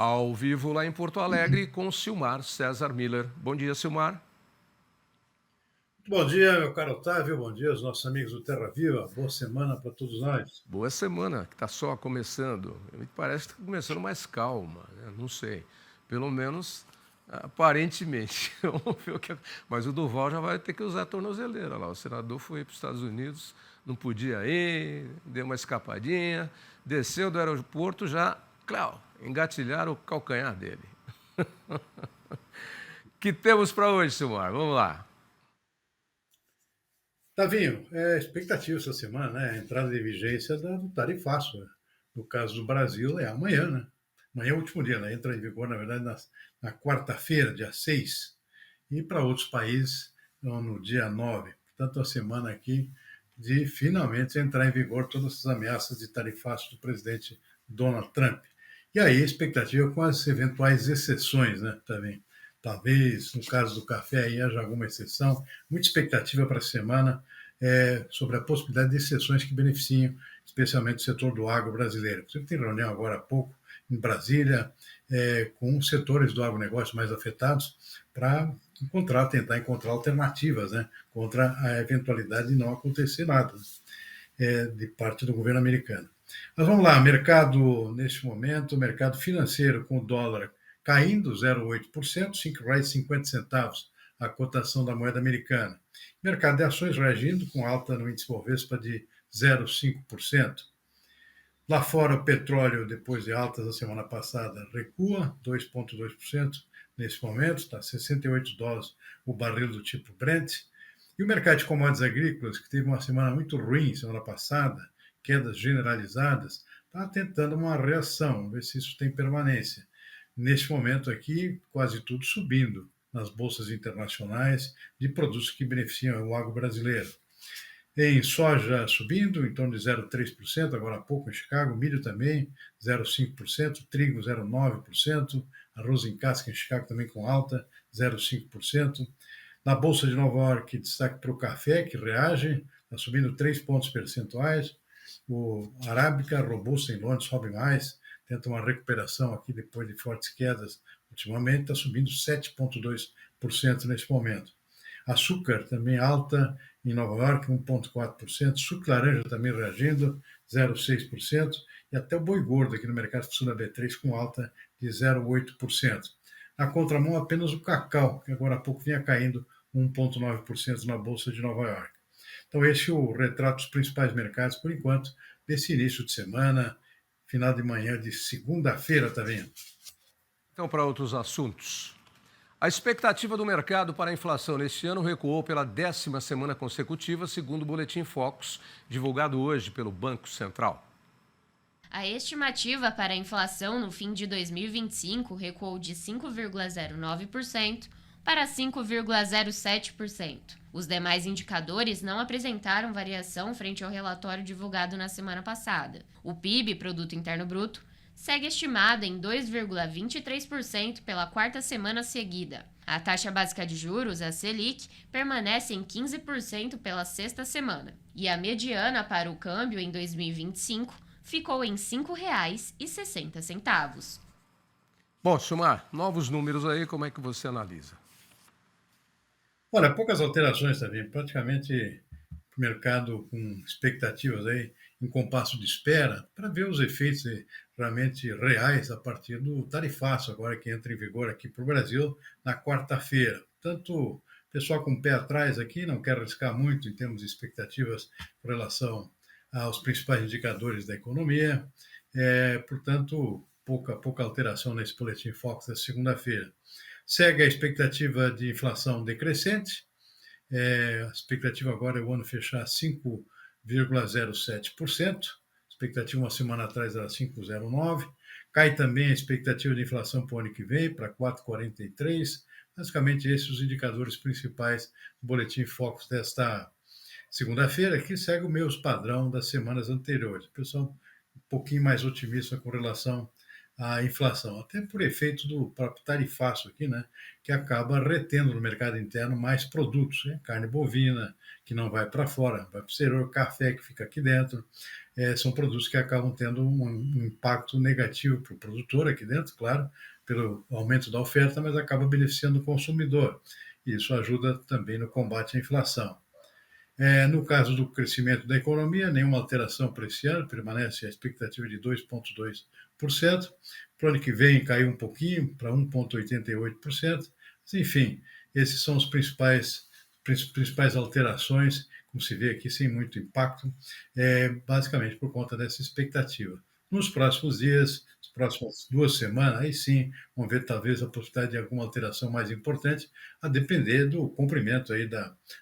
Ao vivo lá em Porto Alegre com Silmar César Miller. Bom dia, Silmar. Bom dia, meu caro Otávio. Bom dia aos nossos amigos do Terra Viva. Boa semana para todos nós. Boa semana, que está só começando. Me parece que está começando mais calma, né? Não sei. Pelo menos aparentemente. Vamos ver o que... Mas o Duval já vai ter que usar a tornozeleira lá. O senador foi para os Estados Unidos, não podia ir, deu uma escapadinha, desceu do aeroporto já, claro, engatilharam o calcanhar dele. Que temos para hoje, Silmar? Vamos lá. Tavinho, expectativa essa semana, né? A entrada de vigência do tarifaço, né? No caso do Brasil, é amanhã, né? Amanhã é o último dia, né? Entra em vigor, na verdade, na quarta-feira, dia 6. E para outros países, no dia 9. Portanto, a semana aqui de finalmente entrar em vigor todas essas ameaças de tarifaço do presidente Donald Trump. E aí a expectativa com as eventuais exceções, né, também. Talvez, no caso do café, aí haja alguma exceção. Muita expectativa para a semana sobre a possibilidade de exceções que beneficiem especialmente o setor do agro brasileiro. Você tem reunião agora há pouco em Brasília com setores do agronegócio mais afetados para tentar encontrar alternativas, né, contra a eventualidade de não acontecer nada de parte do governo americano. Mas vamos lá, mercado neste momento, mercado financeiro com o dólar caindo 0,8%, R$ 5,50 a cotação da moeda americana. Mercado de ações reagindo com alta no índice Bovespa de 0,5%. Lá fora, o petróleo, depois de altas da semana passada, recua 2,2% nesse momento, está a $68 o barril do tipo Brent. E o mercado de commodities agrícolas, que teve uma semana muito ruim semana passada, quedas generalizadas, está tentando uma reação, vamos ver se isso tem permanência. Neste momento aqui, quase tudo subindo nas bolsas internacionais de produtos que beneficiam o agro brasileiro. Em soja subindo, em torno de 0,3%, agora há pouco em Chicago, milho também 0,5%, trigo 0,9%, arroz em casca em Chicago também com alta, 0,5%. Na Bolsa de Nova York, destaque para o café, que reage, está subindo 3 pontos percentuais. O Arábica, robusta em Londres, sobe mais, tenta uma recuperação aqui depois de fortes quedas ultimamente, está subindo 7,2% nesse momento. Açúcar também alta em Nova York, 1,4%. Suco de laranja também reagindo, 0,6%. E até o boi gordo aqui no mercado funciona B3 com alta de 0,8%. Na contramão, apenas o cacau, que agora há pouco vinha caindo 1,9% na Bolsa de Nova York. Então, esse é o retrato dos principais mercados, por enquanto, desse início de semana, final de manhã de segunda-feira, tá vendo? Então, para outros assuntos. A expectativa do mercado para a inflação neste ano recuou pela 10ª semana consecutiva, segundo o Boletim Focus, divulgado hoje pelo Banco Central. A estimativa para a inflação no fim de 2025 recuou de 5,09% para 5,07%. Os demais indicadores não apresentaram variação frente ao relatório divulgado na semana passada. O PIB, Produto Interno Bruto, segue estimado em 2,23% pela quarta semana seguida. A taxa básica de juros, a Selic, permanece em 15% pela sexta semana. E a mediana para o câmbio em 2025 ficou em R$ 5,60. Bom, Silmar, novos números aí, como é que você analisa? Olha, poucas alterações também, praticamente o mercado com expectativas aí em compasso de espera para ver os efeitos realmente reais a partir do tarifaço agora que entra em vigor aqui para o Brasil na quarta-feira. Tanto o pessoal com o pé atrás aqui não quer arriscar muito em termos de expectativas com relação aos principais indicadores da economia, portanto, pouca alteração nesse boletim Fox da segunda-feira. Segue a expectativa de inflação decrescente, a expectativa agora é o ano fechar 5,07%, a expectativa uma semana atrás era 5,09%, cai também a expectativa de inflação para o ano que vem, para 4,43%, basicamente esses os indicadores principais do boletim Focus desta segunda-feira, que segue o mesmo padrão das semanas anteriores. O pessoal um pouquinho mais otimista com relação à inflação, até por efeito do próprio tarifaço aqui, né, que acaba retendo no mercado interno mais produtos, né, carne bovina, que não vai para fora, vai para o exterior, café que fica aqui dentro, são produtos que acabam tendo um impacto negativo para o produtor aqui dentro, claro, pelo aumento da oferta, mas acaba beneficiando o consumidor. E isso ajuda também no combate à inflação. No caso do crescimento da economia, nenhuma alteração para esse ano, permanece a expectativa de 2,2%. Para o ano que vem caiu um pouquinho, para 1,88%. Enfim, esses são os principais alterações, como se vê aqui, sem muito impacto, basicamente por conta dessa expectativa. Nos próximos dias, nas próximas 2 semanas, aí sim, vamos ver talvez a possibilidade de alguma alteração mais importante, a depender do cumprimento aí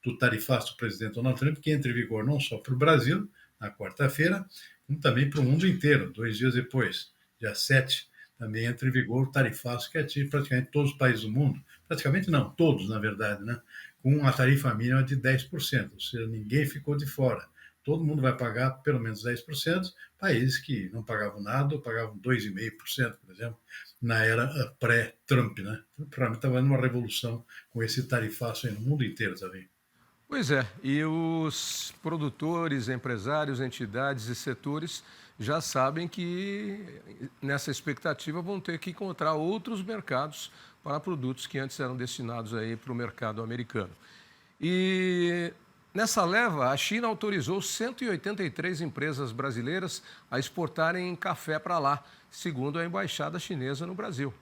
do tarifaço do presidente Donald Trump, que entra em vigor não só para o Brasil, na quarta-feira, como também para o mundo inteiro, 2 dias depois, dia 7, também entra em vigor o tarifaço que atinge praticamente todos os países do mundo, praticamente não, todos, na verdade, né? Com uma tarifa mínima de 10%, ou seja, ninguém ficou de fora. Todo mundo vai pagar pelo menos 10%, países que não pagavam nada ou pagavam 2,5%, por exemplo, na era pré-Trump, né? O Trump estava fazendo uma revolução com esse tarifaço aí no mundo inteiro também. Pois é, e os produtores, empresários, entidades e setores já sabem que nessa expectativa vão ter que encontrar outros mercados para produtos que antes eram destinados aí para o mercado americano. E nessa leva, a China autorizou 183 empresas brasileiras a exportarem café para lá, segundo a embaixada chinesa no Brasil.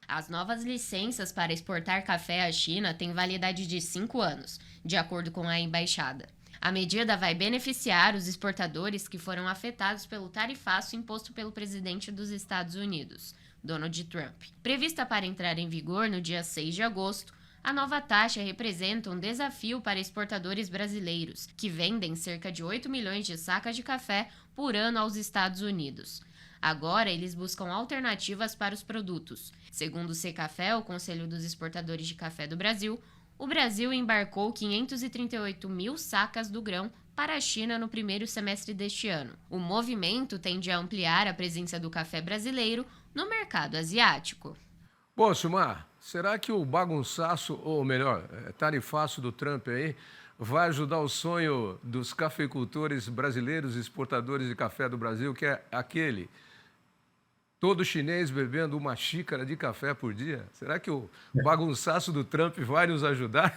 As novas licenças para exportar café à China têm validade de 5 anos, de acordo com a embaixada. A medida vai beneficiar os exportadores que foram afetados pelo tarifaço imposto pelo presidente dos Estados Unidos, Donald Trump. Prevista para entrar em vigor no dia 6 de agosto, a nova taxa representa um desafio para exportadores brasileiros, que vendem cerca de 8 milhões de sacas de café por ano aos Estados Unidos. Agora, eles buscam alternativas para os produtos. Segundo o Secafé, o Conselho dos Exportadores de Café do Brasil, o Brasil embarcou 538 mil sacas do grão para a China no primeiro semestre deste ano. O movimento tende a ampliar a presença do café brasileiro no mercado asiático. Bom, Sumar, será que o bagunçaço, ou melhor, tarifaço do Trump aí, vai ajudar o sonho dos cafeicultores brasileiros, exportadores de café do Brasil, que é aquele todo chinês bebendo uma xícara de café por dia? Será que o bagunçaço do Trump vai nos ajudar?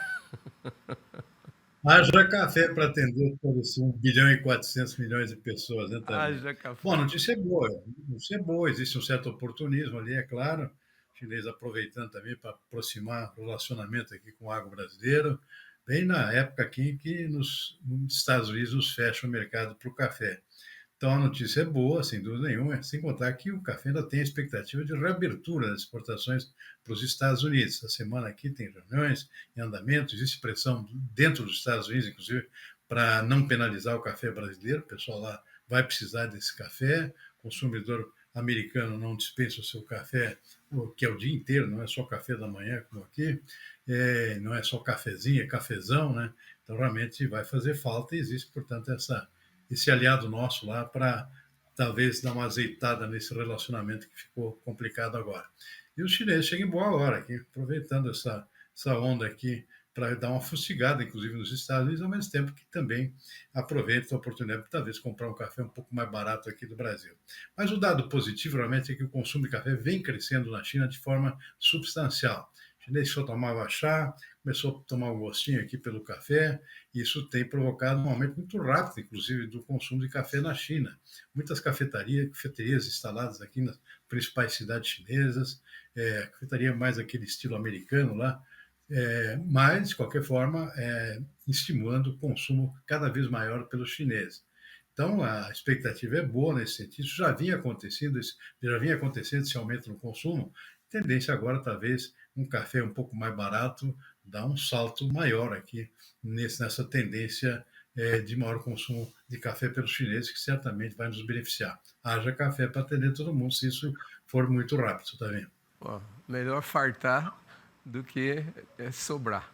Haja café para atender todos 1 bilhão e 400 milhões de pessoas, né, também. Haja Bom, a café. notícia é boa, a notícia é boa, existe um certo oportunismo ali, é claro, o chinês aproveitando também para aproximar o relacionamento aqui com o agro brasileiro, bem na época aqui que nos Estados Unidos nos fecha o mercado para o café. Então a notícia é boa, sem dúvida nenhuma, sem contar que o café ainda tem a expectativa de reabertura das exportações para os Estados Unidos. Essa semana aqui tem reuniões em andamento, existe pressão dentro dos Estados Unidos, inclusive, para não penalizar o café brasileiro. O pessoal lá vai precisar desse café, o consumidor americano não dispensa o seu café, que é o dia inteiro, não é só café da manhã como aqui, não é só cafezinho, é cafezão, né? Então realmente vai fazer falta e existe, portanto, esse aliado nosso lá para talvez dar uma azeitada nesse relacionamento que ficou complicado agora. E os chineses chegam em boa hora aqui, aproveitando essa onda aqui para dar uma fustigada, inclusive nos Estados Unidos, ao mesmo tempo que também aproveita a oportunidade para talvez comprar um café um pouco mais barato aqui do Brasil. Mas o dado positivo realmente é que o consumo de café vem crescendo na China de forma substancial. O chinês só tomava chá, começou a tomar um gostinho aqui pelo café, e isso tem provocado um aumento muito rápido, inclusive, do consumo de café na China. Muitas cafeterias instaladas aqui nas principais cidades chinesas, cafeteria mais aquele estilo americano lá, mas, de qualquer forma, estimulando o consumo cada vez maior pelos chineses. Então, a expectativa é boa nesse sentido. Isso já vinha acontecendo esse aumento no consumo. Tendência agora, talvez, um café um pouco mais barato, dá um salto maior aqui nessa tendência de maior consumo de café pelos chineses, que certamente vai nos beneficiar. Haja café para atender todo mundo, se isso for muito rápido, tá vendo? Ó, melhor fartar do que sobrar.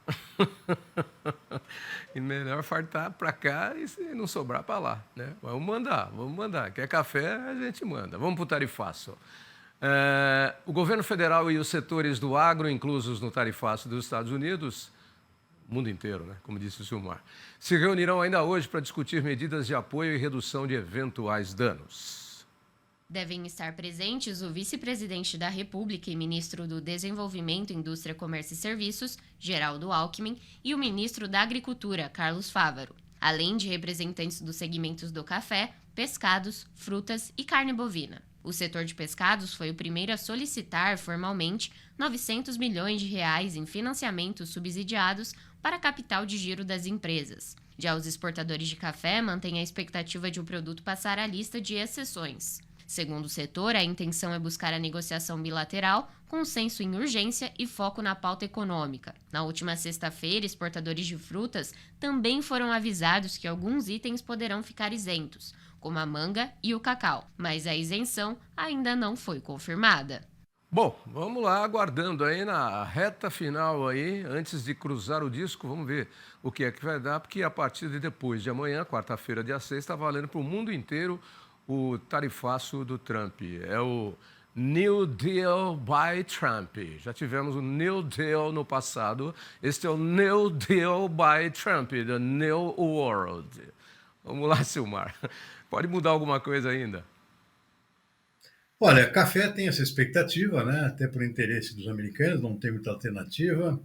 E melhor fartar para cá e se não sobrar para lá, né? Vamos mandar. Quer café, a gente manda. Vamos para o tarifaço. O governo federal e os setores do agro, inclusos no tarifaço dos Estados Unidos, o mundo inteiro, né? Como disse o Silmar. Se reunirão ainda hoje para discutir medidas de apoio e redução de eventuais danos. Devem estar presentes o vice-presidente da República e ministro do Desenvolvimento, Indústria, Comércio e Serviços, Geraldo Alckmin, e o ministro da Agricultura, Carlos Fávaro, além de representantes dos segmentos do café, pescados, frutas e carne bovina. O setor de pescados foi o primeiro a solicitar formalmente 900 milhões de reais em financiamentos subsidiados para a capital de giro das empresas. Já os exportadores de café mantêm a expectativa de o produto passar à lista de exceções. Segundo o setor, a intenção é buscar a negociação bilateral, consenso em urgência e foco na pauta econômica. Na última sexta-feira, exportadores de frutas também foram avisados que alguns itens poderão ficar isentos, como a manga e o cacau, mas a isenção ainda não foi confirmada. Bom, vamos lá, aguardando aí na reta final aí, antes de cruzar o disco, vamos ver o que é que vai dar, porque a partir de depois de amanhã, quarta-feira, dia 6, está valendo para o mundo inteiro o tarifaço do Trump. É o New Deal by Trump. Já tivemos o New Deal no passado, este é o New Deal by Trump, the New World. Vamos lá, Silmar. Pode mudar alguma coisa ainda? Olha, café tem essa expectativa, né? Até por interesse dos americanos, não tem muita alternativa.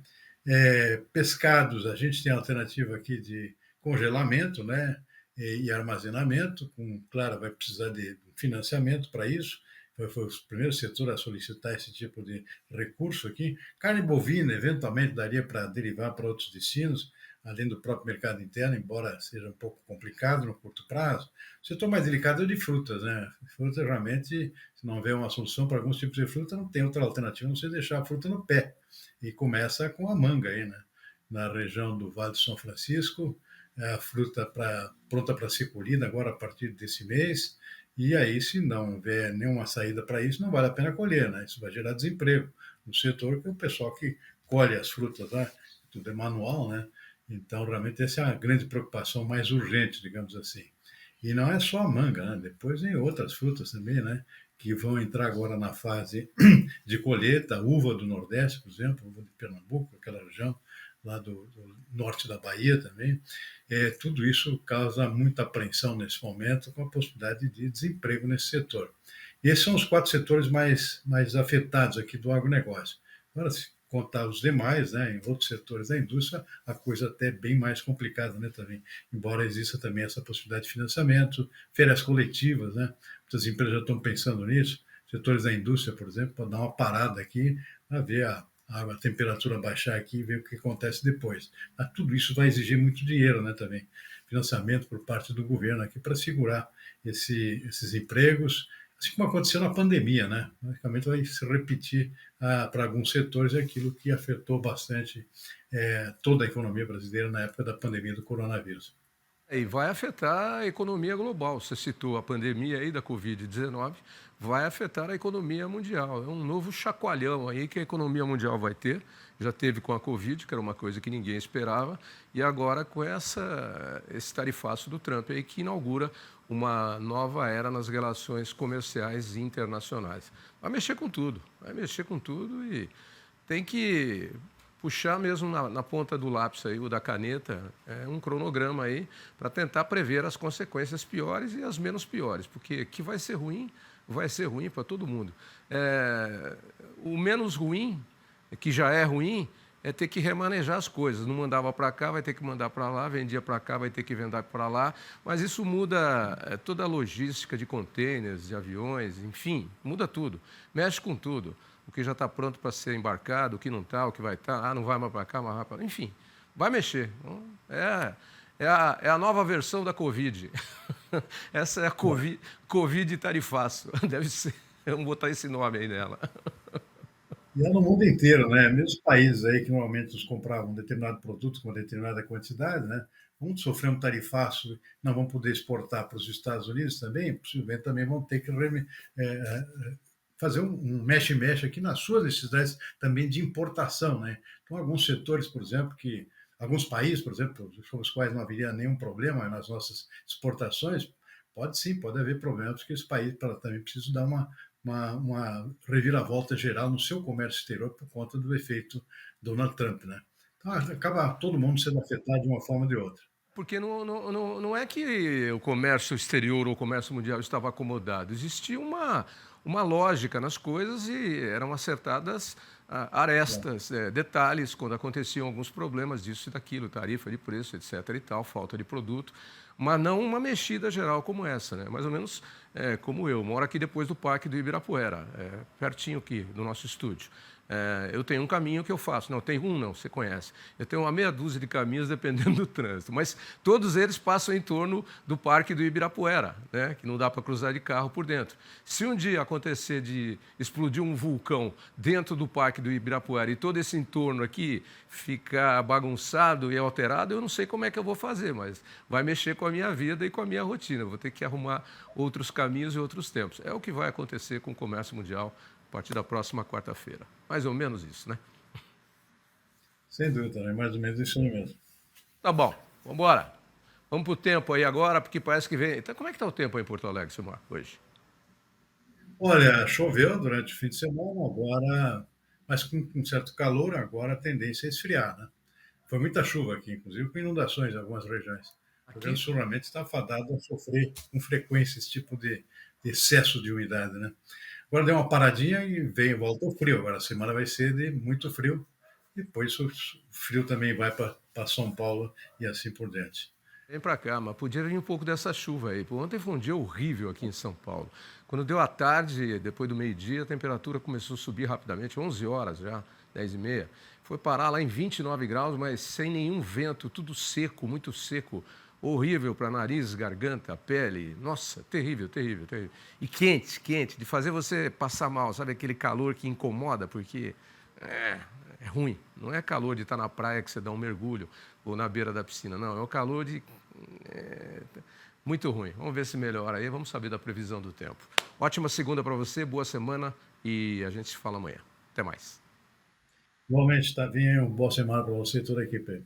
Pescados, a gente tem a alternativa aqui de congelamento, né? E armazenamento, claro, vai precisar de financiamento para isso. Foi o primeiro setor a solicitar esse tipo de recurso aqui. Carne bovina, eventualmente, daria para derivar para outros destinos, além do próprio mercado interno, embora seja um pouco complicado no curto prazo. O setor mais delicado é o de frutas, né? Frutas, realmente, se não houver uma solução para alguns tipos de fruta, não tem outra alternativa a não ser deixar a fruta no pé. E começa com a manga aí, né? Na região do Vale do São Francisco, a fruta pronta para ser colhida agora a partir desse mês. E aí, se não houver nenhuma saída para isso, não vale a pena colher, né? Isso vai gerar desemprego no setor, que é o pessoal que colhe as frutas lá, tudo é manual, né? Então, realmente, essa é a grande preocupação mais urgente, digamos assim. E não é só a manga, né? Depois tem outras frutas também, né? Que vão entrar agora na fase de colheita, uva do Nordeste, por exemplo, uva de Pernambuco, aquela região lá do norte da Bahia também. Tudo isso causa muita apreensão nesse momento, com a possibilidade de desemprego nesse setor. E esses são os 4 setores mais afetados aqui do agronegócio. Agora, se contar os demais, né, em outros setores da indústria, a coisa até é bem mais complicada, né, também. Embora exista também essa possibilidade de financiamento, férias coletivas, né, muitas empresas já estão pensando nisso, setores da indústria, por exemplo, para dar uma parada aqui, para ver a temperatura baixar aqui e ver o que acontece depois. Mas tudo isso vai exigir muito dinheiro, né, também. Financiamento por parte do governo aqui para segurar esses empregos, assim como aconteceu na pandemia, né? Basicamente vai se repetir para alguns setores aquilo que afetou bastante toda a economia brasileira na época da pandemia do coronavírus. E vai afetar a economia global. Você citou a pandemia aí da Covid-19, vai afetar a economia mundial. É um novo chacoalhão aí que a economia mundial vai ter. Já teve com a Covid, que era uma coisa que ninguém esperava, e agora com esse tarifaço do Trump aí que inaugura uma nova era nas relações comerciais internacionais. Vai mexer com tudo e tem que puxar mesmo na ponta do lápis aí, ou da caneta, um cronograma aí para tentar prever as consequências piores e as menos piores, porque que vai ser ruim para todo mundo. O menos ruim, que já é ruim, é ter que remanejar as coisas. Não mandava para cá, vai ter que mandar para lá, vendia para cá, vai ter que vender para lá. Mas isso muda toda a logística de contêineres, de aviões, enfim, muda tudo, mexe com tudo. O que já está pronto para ser embarcado, o que não está, o que vai estar, não vai mais para cá, mas vai para lá. Enfim, vai mexer. É a nova versão da Covid. Essa é a Covid tarifaço. Deve ser. Vamos botar esse nome aí nela. E é no mundo inteiro, né? Mesmo os países aí que normalmente nos compravam um determinado produto com uma determinada quantidade, né? Vão sofrer um tarifaço, não vão poder exportar para os Estados Unidos também, possivelmente também vão ter que fazer um mexe-mexe aqui nas suas necessidades também de importação, né? Então, alguns setores, por exemplo, alguns países, por exemplo, sobre os quais não haveria nenhum problema nas nossas exportações, pode haver problemas, porque esse país também precisa dar uma reviravolta geral no seu comércio exterior por conta do efeito Donald Trump, né? Então, acaba todo mundo sendo afetado de uma forma ou de outra. Porque não é que o comércio exterior ou o comércio mundial estava acomodado. Existia uma lógica nas coisas e eram acertadas Claro. arestas, detalhes, quando aconteciam alguns problemas disso e daquilo, tarifa de preço, etc. e tal, falta de produto, mas não uma mexida geral como essa, né? Mais ou menos como eu. Moro aqui depois do Parque do Ibirapuera, pertinho aqui do nosso estúdio. Eu tenho um caminho que eu faço. Não, tem um não, você conhece. Eu tenho uma meia dúzia de caminhos dependendo do trânsito, mas todos eles passam em torno do Parque do Ibirapuera, né? Que não dá para cruzar de carro por dentro. Se um dia acontecer de explodir um vulcão dentro do Parque do Ibirapuera e todo esse entorno aqui ficar bagunçado e alterado, eu não sei como é que eu vou fazer, mas vai mexer com a minha vida e com a minha rotina. Eu vou ter que arrumar outros caminhos e outros tempos. É o que vai acontecer com o comércio mundial a partir da próxima quarta-feira. Mais ou menos isso, né? Sem dúvida, é mais ou menos isso aí mesmo. Tá bom, vamos embora. Vamos para o tempo aí agora, porque parece que vem. Então, como é que está o tempo aí em Porto Alegre, Silmar, hoje? Olha, choveu durante o fim de semana, agora, mas com um certo calor, agora a tendência é esfriar, né? Foi muita chuva aqui, inclusive com inundações em algumas regiões. O Rio Grande Aqui, do Sul realmente está fadado a sofrer com frequência esse tipo de excesso de umidade, né? Agora deu uma paradinha e vem, volta o frio. Agora a semana vai ser de muito frio. Depois o frio também vai para São Paulo e assim por diante. vem para cá, mas podia vir um pouco dessa chuva aí. Pô, ontem foi um dia horrível aqui em São Paulo. Quando deu a tarde, depois do meio-dia, a temperatura começou a subir rapidamente, 11 horas já, 10h30. Foi parar lá em 29 graus, mas sem nenhum vento, tudo seco, muito seco. Horrível para nariz, garganta, pele. Nossa, terrível, terrível, terrível. E quente, quente, de fazer você passar mal, sabe aquele calor que incomoda, porque é, é ruim. Não é calor de estar na praia que você dá um mergulho ou na beira da piscina, não. É o calor de é, muito ruim. Vamos ver se melhora aí. Vamos saber da previsão do tempo. Ótima segunda para você, boa semana e a gente se fala amanhã. Até mais. Igualmente, Tavinho, boa semana para você e toda a equipe.